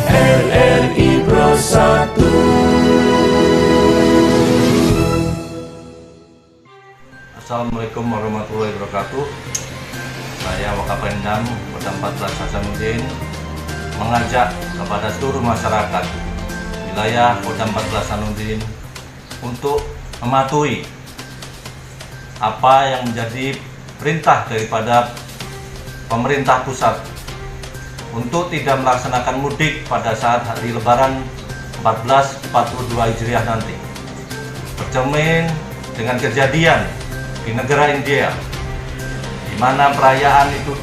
RRI Bersatu. Assalamualaikum warahmatullahi wabarakatuh. Saya Wakapendam Kodam 14 Hasanuddin mengajak kepada seluruh masyarakat wilayah Kodam 14 Hasanuddin untuk mematuhi apa yang menjadi perintah daripada pemerintah pusat untuk tidak melaksanakan mudik pada saat hari Lebaran 1442 Hijriah nanti. Bercermin dengan kejadian di negara India, di mana perayaan itu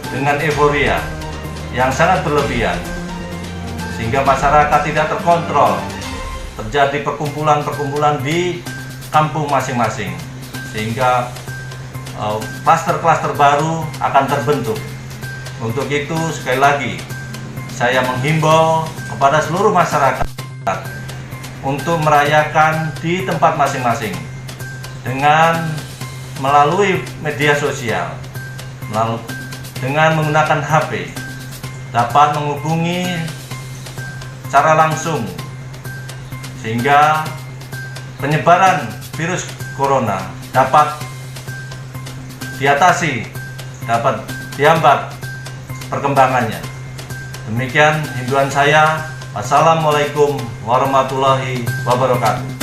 dengan euforia yang sangat berlebihan, sehingga masyarakat tidak terkontrol, terjadi perkumpulan-perkumpulan di kampung masing-masing, sehingga klaster-klaster baru akan terbentuk. Untuk itu, sekali lagi saya menghimbau kepada seluruh masyarakat untuk merayakan di tempat masing-masing dengan melalui media sosial, dengan menggunakan HP, dapat menghubungi secara langsung, sehingga penyebaran virus corona dapat diatasi, dapat dihambat perkembangannya. Demikian himbauan saya. Wassalamualaikum warahmatullahi wabarakatuh.